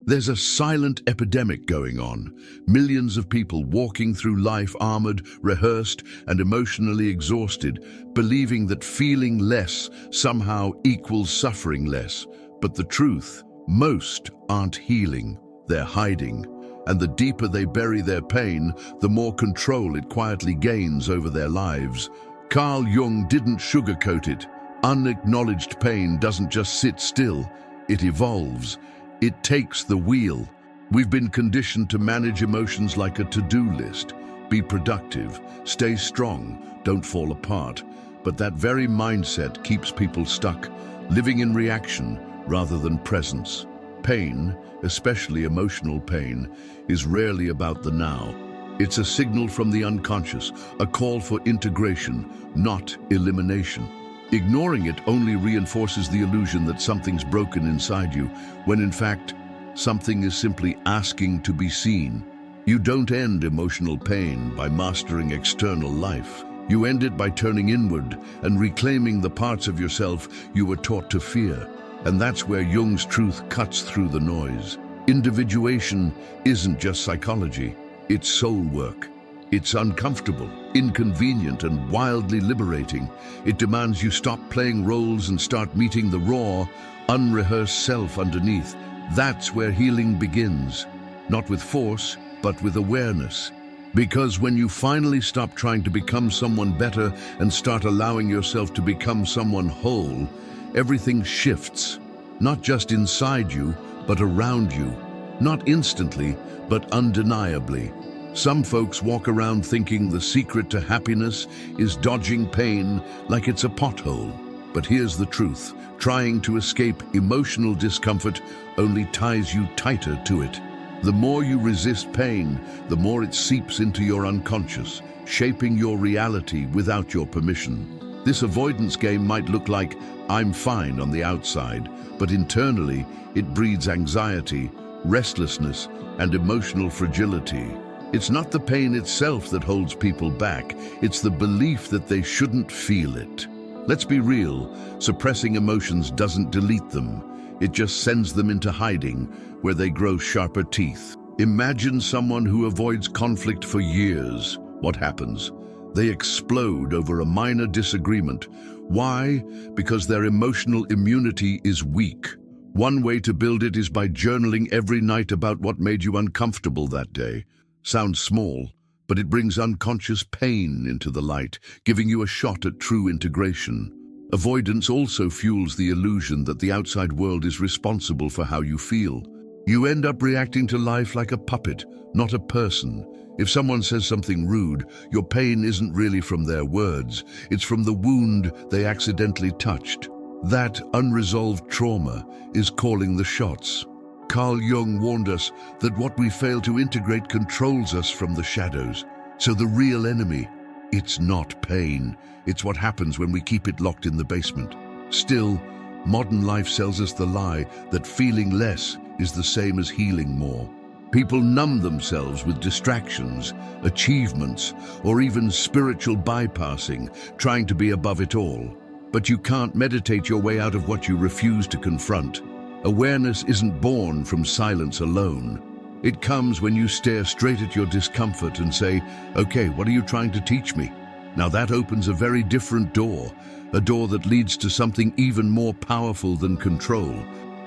There's a silent epidemic going on. Millions of people walking through life armored, rehearsed, and emotionally exhausted, believing that feeling less somehow equals suffering less. But the truth, most aren't healing, they're hiding. And the deeper they bury their pain, the more control it quietly gains over their lives. Carl Jung didn't sugarcoat it. Unacknowledged pain doesn't just sit still, it evolves. It takes the wheel. We've been conditioned to manage emotions like a to-do list. Be productive, stay strong, don't fall apart. But that very mindset keeps people stuck, living in reaction rather than presence. Pain, especially emotional pain, is rarely about the now. It's a signal from the unconscious, a call for integration, not elimination. Ignoring it only reinforces the illusion that something's broken inside you, when in fact, something is simply asking to be seen. You don't end emotional pain by mastering external life. You end it by turning inward and reclaiming the parts of yourself you were taught to fear. And that's where Jung's truth cuts through the noise. Individuation isn't just psychology, it's soul work. It's uncomfortable, inconvenient, and wildly liberating. It demands you stop playing roles and start meeting the raw, unrehearsed self underneath. That's where healing begins. Not with force, but with awareness. Because when you finally stop trying to become someone better and start allowing yourself to become someone whole, everything shifts. Not just inside you, but around you. Not instantly, but undeniably. Some folks walk around thinking the secret to happiness is dodging pain like it's a pothole. But here's the truth. Trying to escape emotional discomfort only ties you tighter to it. The more you resist pain, the more it seeps into your unconscious, shaping your reality without your permission. This avoidance game might look like I'm fine on the outside, but internally it breeds anxiety, restlessness, and emotional fragility. It's not the pain itself that holds people back, it's the belief that they shouldn't feel it. Let's be real, suppressing emotions doesn't delete them. It just sends them into hiding, where they grow sharper teeth. Imagine someone who avoids conflict for years. What happens? They explode over a minor disagreement. Why? Because their emotional immunity is weak. One way to build it is by journaling every night about what made you uncomfortable that day. Sounds small, but it brings unconscious pain into the light, giving you a shot at true integration. Avoidance also fuels the illusion that the outside world is responsible for how you feel. You end up reacting to life like a puppet, not a person. If someone says something rude, your pain isn't really from their words, it's from the wound they accidentally touched. That unresolved trauma is calling the shots. Carl Jung warned us that what we fail to integrate controls us from the shadows. So the real enemy, it's not pain. It's what happens when we keep it locked in the basement. Still, modern life sells us the lie that feeling less is the same as healing more. People numb themselves with distractions, achievements, or even spiritual bypassing, trying to be above it all. But you can't meditate your way out of what you refuse to confront. Awareness isn't born from silence alone. It comes when you stare straight at your discomfort and say, okay, what are you trying to teach me? Now that opens a very different door, a door that leads to something even more powerful than control.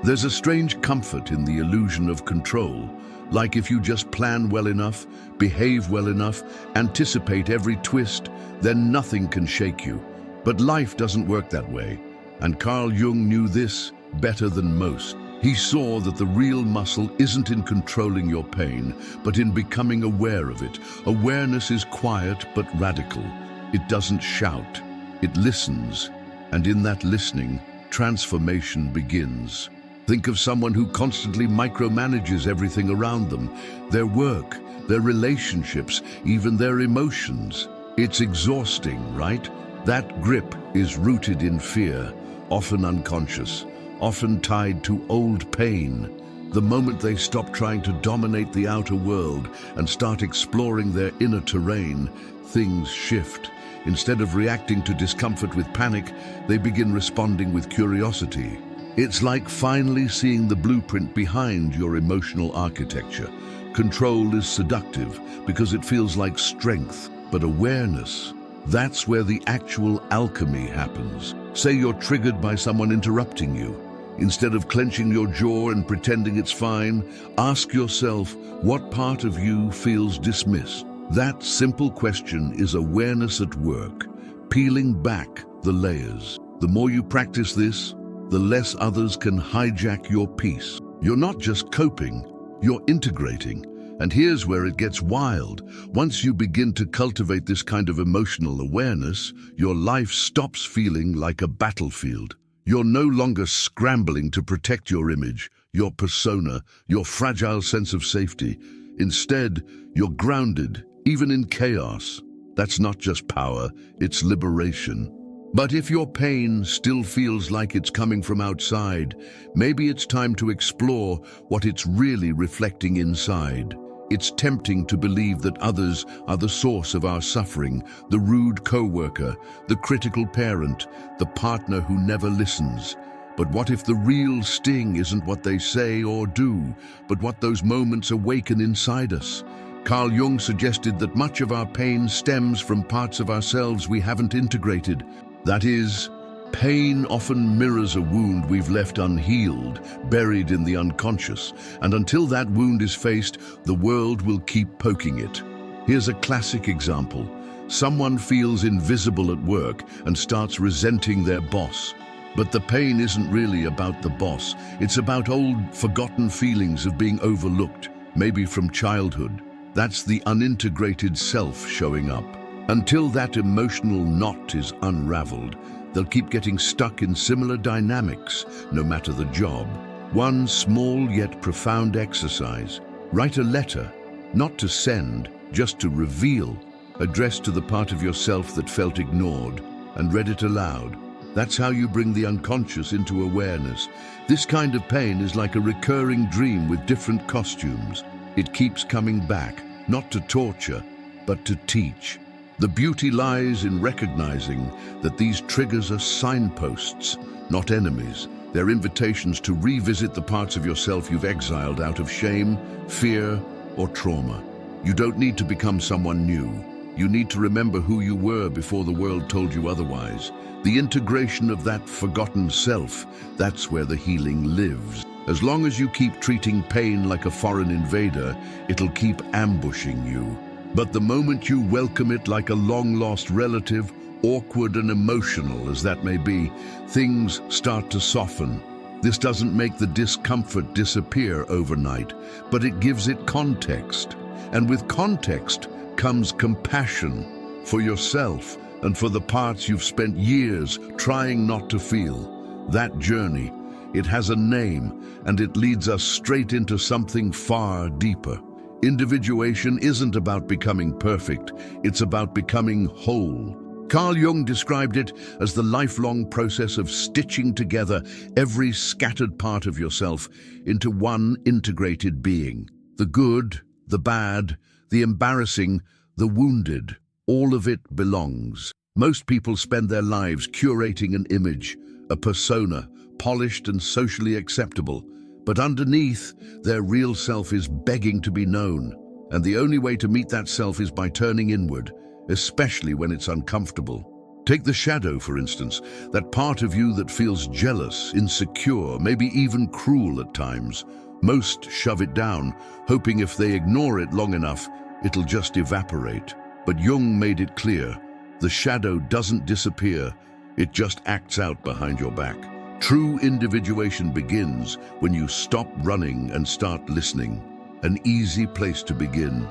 There's a strange comfort in the illusion of control, like if you just plan well enough, behave well enough, anticipate every twist, then nothing can shake you. But life doesn't work that way, and Carl Jung knew this better than most. He saw that the real muscle isn't in controlling your pain, but in becoming aware of it. Awareness is quiet but radical. It doesn't shout, it listens, and in that listening, transformation begins. Think of someone who constantly micromanages everything around them, their work, their relationships, even their emotions. It's exhausting, right? That grip is rooted in fear, often unconscious, often tied to old pain. The moment they stop trying to dominate the outer world and start exploring their inner terrain, things shift. Instead of reacting to discomfort with panic, they begin responding with curiosity. It's like finally seeing the blueprint behind your emotional architecture. Control is seductive because it feels like strength, but awareness, that's where the actual alchemy happens. Say you're triggered by someone interrupting you. Instead of clenching your jaw and pretending it's fine, ask yourself, what part of you feels dismissed? That simple question is awareness at work, peeling back the layers. The more you practice this, the less others can hijack your peace. You're not just coping, you're integrating. And here's where it gets wild. Once you begin to cultivate this kind of emotional awareness, your life stops feeling like a battlefield. You're no longer scrambling to protect your image, your persona, your fragile sense of safety. Instead, you're grounded, even in chaos. That's not just power, it's liberation. But if your pain still feels like it's coming from outside, maybe it's time to explore what it's really reflecting inside. It's tempting to believe that others are the source of our suffering, the rude co-worker, the critical parent, the partner who never listens. But what if the real sting isn't what they say or do, but what those moments awaken inside us? Carl Jung suggested that much of our pain stems from parts of ourselves we haven't integrated. That is, pain often mirrors a wound we've left unhealed, buried in the unconscious, and until that wound is faced, the world will keep poking it. Here's a classic example. Someone feels invisible at work and starts resenting their boss. But the pain isn't really about the boss. It's about old, forgotten feelings of being overlooked, maybe from childhood. That's the unintegrated self showing up. Until that emotional knot is unraveled, they'll keep getting stuck in similar dynamics, no matter the job. One small yet profound exercise. Write a letter, not to send, just to reveal, addressed to the part of yourself that felt ignored, and read it aloud. That's how you bring the unconscious into awareness. This kind of pain is like a recurring dream with different costumes. It keeps coming back, not to torture, but to teach. The beauty lies in recognizing that these triggers are signposts, not enemies. They're invitations to revisit the parts of yourself you've exiled out of shame, fear, or trauma. You don't need to become someone new. You need to remember who you were before the world told you otherwise. The integration of that forgotten self, that's where the healing lives. As long as you keep treating pain like a foreign invader, it'll keep ambushing you. But the moment you welcome it like a long-lost relative, awkward and emotional as that may be, things start to soften. This doesn't make the discomfort disappear overnight, but it gives it context. And with context comes compassion for yourself and for the parts you've spent years trying not to feel. That journey, it has a name, and it leads us straight into something far deeper. Individuation isn't about becoming perfect, it's about becoming whole. Carl Jung described it as the lifelong process of stitching together every scattered part of yourself into one integrated being. The good, the bad, the embarrassing, the wounded, all of it belongs. Most people spend their lives curating an image, a persona, polished and socially acceptable. But underneath, their real self is begging to be known. And the only way to meet that self is by turning inward, especially when it's uncomfortable. Take the shadow, for instance, that part of you that feels jealous, insecure, maybe even cruel at times. Most shove it down, hoping if they ignore it long enough, it'll just evaporate. But Jung made it clear, the shadow doesn't disappear, it just acts out behind your back. True individuation begins when you stop running and start listening. An easy place to begin.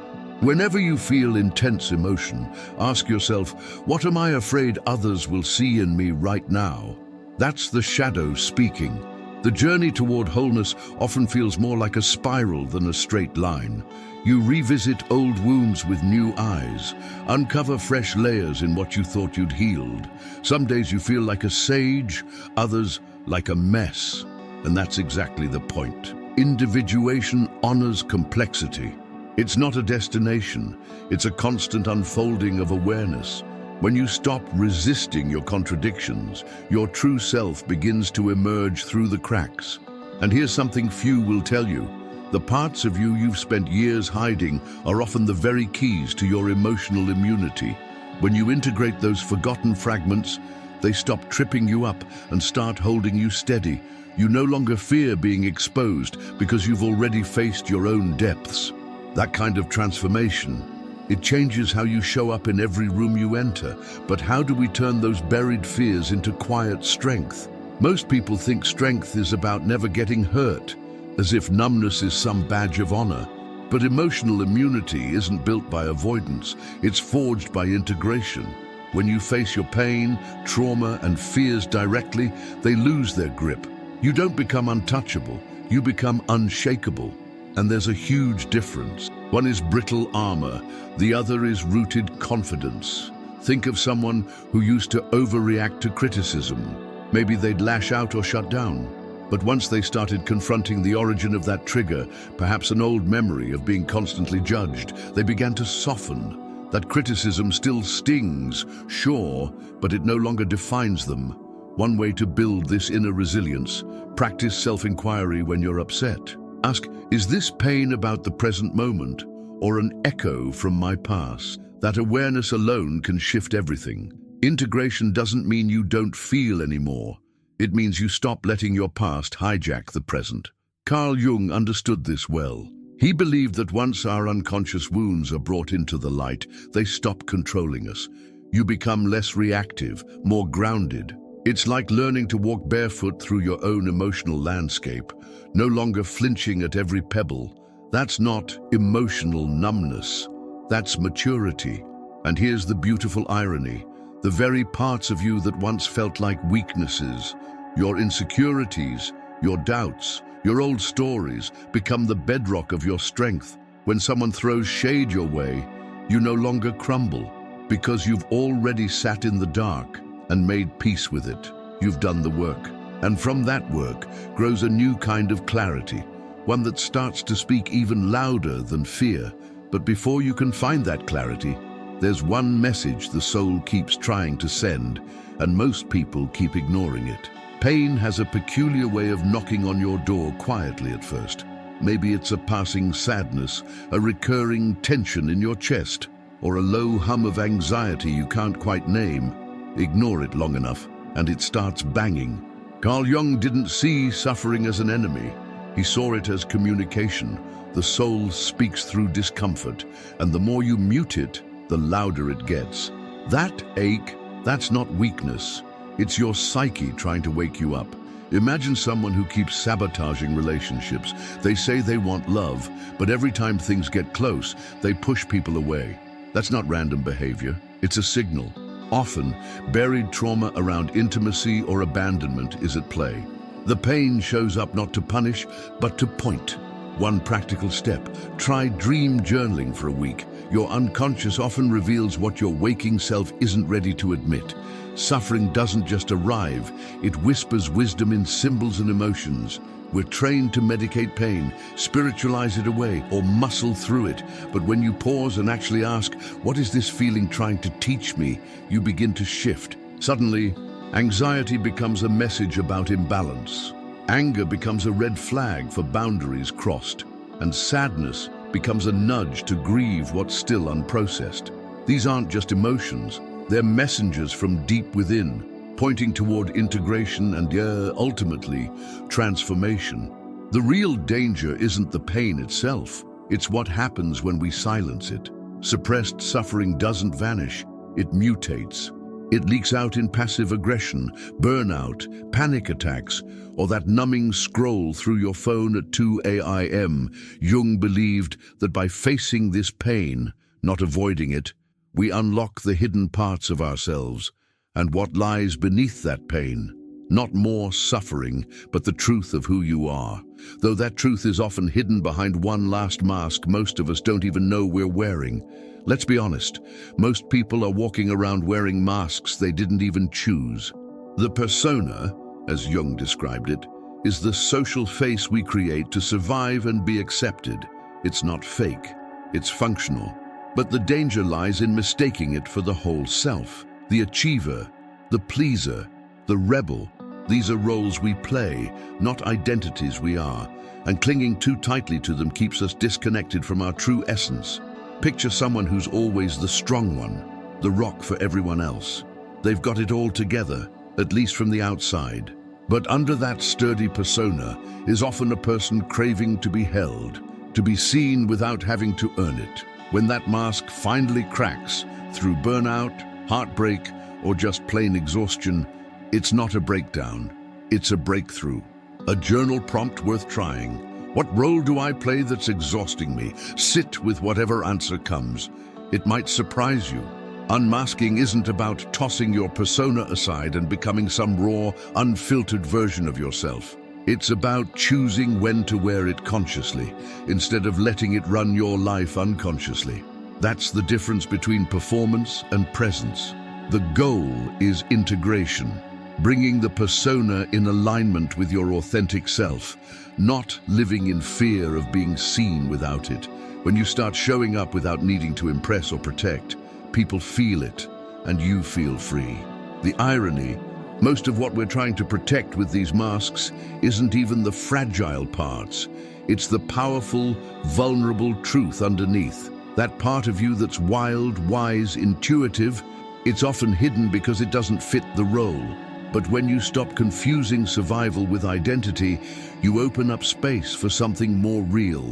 Whenever you feel intense emotion, ask yourself, what am I afraid others will see in me right now? That's the shadow speaking. The journey toward wholeness often feels more like a spiral than a straight line. You revisit old wounds with new eyes, uncover fresh layers in what you thought you'd healed. Some days you feel like a sage, others like a mess. And that's exactly the point. Individuation honors complexity. It's not a destination, it's a constant unfolding of awareness. When you stop resisting your contradictions, your true self begins to emerge through the cracks. And here's something few will tell you. The parts of you you've spent years hiding are often the very keys to your emotional immunity. When you integrate those forgotten fragments, they stop tripping you up and start holding you steady. You no longer fear being exposed because you've already faced your own depths. That kind of transformation, it changes how you show up in every room you enter. But how do we turn those buried fears into quiet strength? Most people think strength is about never getting hurt, as if numbness is some badge of honor. But emotional immunity isn't built by avoidance, it's forged by integration. When you face your pain, trauma, and fears directly, they lose their grip. You don't become untouchable, you become unshakable. And there's a huge difference. One is brittle armor, the other is rooted confidence. Think of someone who used to overreact to criticism. Maybe they'd lash out or shut down. But once they started confronting the origin of that trigger, perhaps an old memory of being constantly judged, they began to soften. That criticism still stings, sure, but it no longer defines them. One way to build this inner resilience: practice self-inquiry when you're upset. Ask, is this pain about the present moment or an echo from my past? That awareness alone can shift everything. Integration doesn't mean you don't feel anymore. It means you stop letting your past hijack the present. Carl Jung understood this well. He believed that once our unconscious wounds are brought into the light, they stop controlling us. You become less reactive, more grounded. It's like learning to walk barefoot through your own emotional landscape, no longer flinching at every pebble. That's not emotional numbness. That's maturity. And here's the beautiful irony. The very parts of you that once felt like weaknesses, your insecurities, your doubts, your old stories, become the bedrock of your strength. When someone throws shade your way, you no longer crumble, because you've already sat in the dark and made peace with it. You've done the work. And from that work grows a new kind of clarity, one that starts to speak even louder than fear. But before you can find that clarity, there's one message the soul keeps trying to send, and most people keep ignoring it. Pain has a peculiar way of knocking on your door quietly at first. Maybe it's a passing sadness, a recurring tension in your chest, or a low hum of anxiety you can't quite name. Ignore it long enough, and it starts banging. Carl Jung didn't see suffering as an enemy. He saw it as communication. The soul speaks through discomfort, and the more you mute it, the louder it gets. That ache, that's not weakness. It's your psyche trying to wake you up. Imagine someone who keeps sabotaging relationships. They say they want love, but every time things get close, they push people away. That's not random behavior. It's a signal. Often, buried trauma around intimacy or abandonment is at play. The pain shows up not to punish, but to point. One practical step: try dream journaling for a week. Your unconscious often reveals what your waking self isn't ready to admit. Suffering doesn't just arrive, it whispers wisdom in symbols and emotions. We're trained to medicate pain, spiritualize it away, or muscle through it. But when you pause and actually ask, what is this feeling trying to teach me? You begin to shift. Suddenly, anxiety becomes a message about imbalance. Anger becomes a red flag for boundaries crossed. And sadness becomes a nudge to grieve what's still unprocessed. These aren't just emotions, they're messengers from deep within, pointing toward integration and, ultimately, transformation. The real danger isn't the pain itself, it's what happens when we silence it. Suppressed suffering doesn't vanish, it mutates. It leaks out in passive aggression, burnout, panic attacks, or that numbing scroll through your phone at 2 a.m. Jung believed that by facing this pain, not avoiding it, we unlock the hidden parts of ourselves and what lies beneath that pain. Not more suffering, but the truth of who you are. Though that truth is often hidden behind one last mask most of us don't even know we're wearing. Let's be honest, most people are walking around wearing masks they didn't even choose. The persona, as Jung described it, is the social face we create to survive and be accepted. It's not fake, it's functional. But the danger lies in mistaking it for the whole self. The achiever, the pleaser, the rebel. These are roles we play, not identities we are, and clinging too tightly to them keeps us disconnected from our true essence. Picture someone who's always the strong one, the rock for everyone else. They've got it all together, at least from the outside. But under that sturdy persona is often a person craving to be held, to be seen without having to earn it. When that mask finally cracks, through burnout, heartbreak, or just plain exhaustion, it's not a breakdown, it's a breakthrough. A journal prompt worth trying. What role do I play that's exhausting me? Sit with whatever answer comes. It might surprise you. Unmasking isn't about tossing your persona aside and becoming some raw, unfiltered version of yourself. It's about choosing when to wear it consciously, instead of letting it run your life unconsciously. That's the difference between performance and presence. The goal is integration, bringing the persona in alignment with your authentic self, not living in fear of being seen without it. When you start showing up without needing to impress or protect, people feel it, and you feel free. The irony, most of what we're trying to protect with these masks isn't even the fragile parts. It's the powerful, vulnerable truth underneath. That part of you that's wild, wise, intuitive. It's often hidden because it doesn't fit the role. But when you stop confusing survival with identity, you open up space for something more real.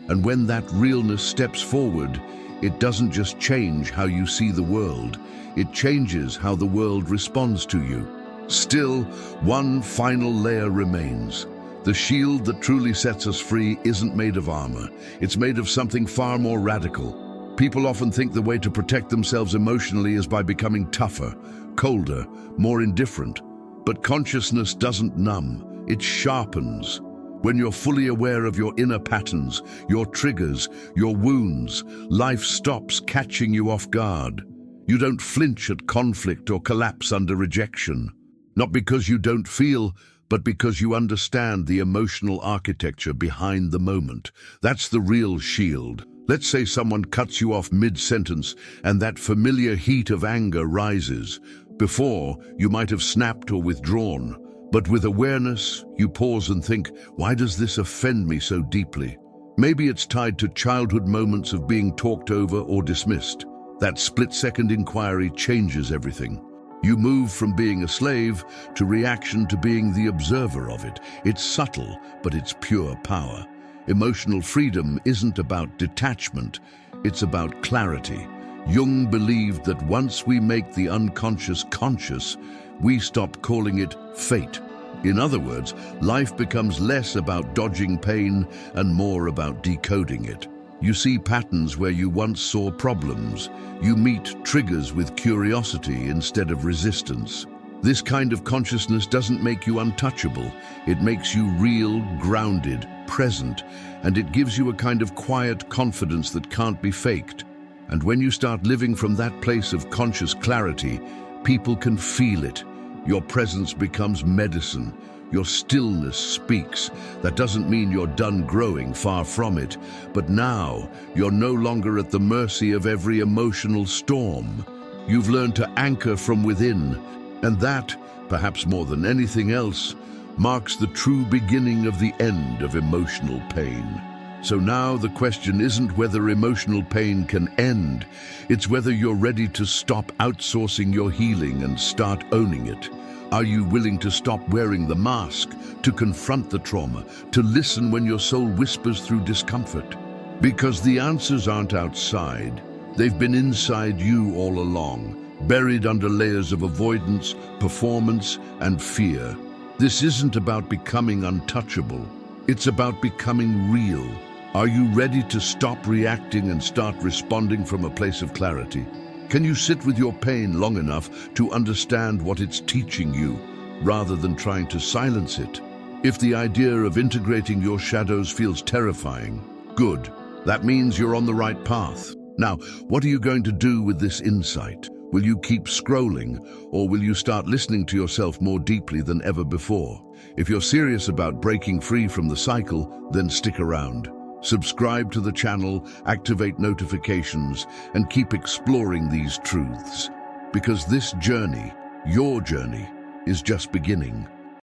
And when that realness steps forward, it doesn't just change how you see the world, it changes how the world responds to you. Still, one final layer remains. The shield that truly sets us free isn't made of armor. It's made of something far more radical. People often think the way to protect themselves emotionally is by becoming tougher, colder, more indifferent. But consciousness doesn't numb, it sharpens. When you're fully aware of your inner patterns, your triggers, your wounds, life stops catching you off guard. You don't flinch at conflict or collapse under rejection. Not because you don't feel, but because you understand the emotional architecture behind the moment. That's the real shield. Let's say someone cuts you off mid-sentence and that familiar heat of anger rises. Before, you might have snapped or withdrawn. But with awareness, you pause and think, why does this offend me so deeply? Maybe it's tied to childhood moments of being talked over or dismissed. That split-second inquiry changes everything. You move from being a slave to reaction to being the observer of it. It's subtle, but it's pure power. Emotional freedom isn't about detachment, it's about clarity. Jung believed that once we make the unconscious conscious, we stop calling it fate. In other words, life becomes less about dodging pain and more about decoding it. You see patterns where you once saw problems. You meet triggers with curiosity instead of resistance. This kind of consciousness doesn't make you untouchable. It makes you real, grounded, present, and it gives you a kind of quiet confidence that can't be faked. And when you start living from that place of conscious clarity, people can feel it. Your presence becomes medicine. Your stillness speaks. That doesn't mean you're done growing, far from it. But now, you're no longer at the mercy of every emotional storm. You've learned to anchor from within. And that, perhaps more than anything else, marks the true beginning of the end of emotional pain. So now the question isn't whether emotional pain can end. It's whether you're ready to stop outsourcing your healing and start owning it. Are you willing to stop wearing the mask, to confront the trauma, to listen when your soul whispers through discomfort? Because the answers aren't outside. They've been inside you all along, buried under layers of avoidance, performance, and fear. This isn't about becoming untouchable. It's about becoming real. Are you ready to stop reacting and start responding from a place of clarity? Can you sit with your pain long enough to understand what it's teaching you, rather than trying to silence it? If the idea of integrating your shadows feels terrifying, good. That means you're on the right path. Now, what are you going to do with this insight? Will you keep scrolling, or will you start listening to yourself more deeply than ever before? If you're serious about breaking free from the cycle, then stick around. Subscribe to the channel, activate notifications, and keep exploring these truths. because this journey, your journey, is just beginning.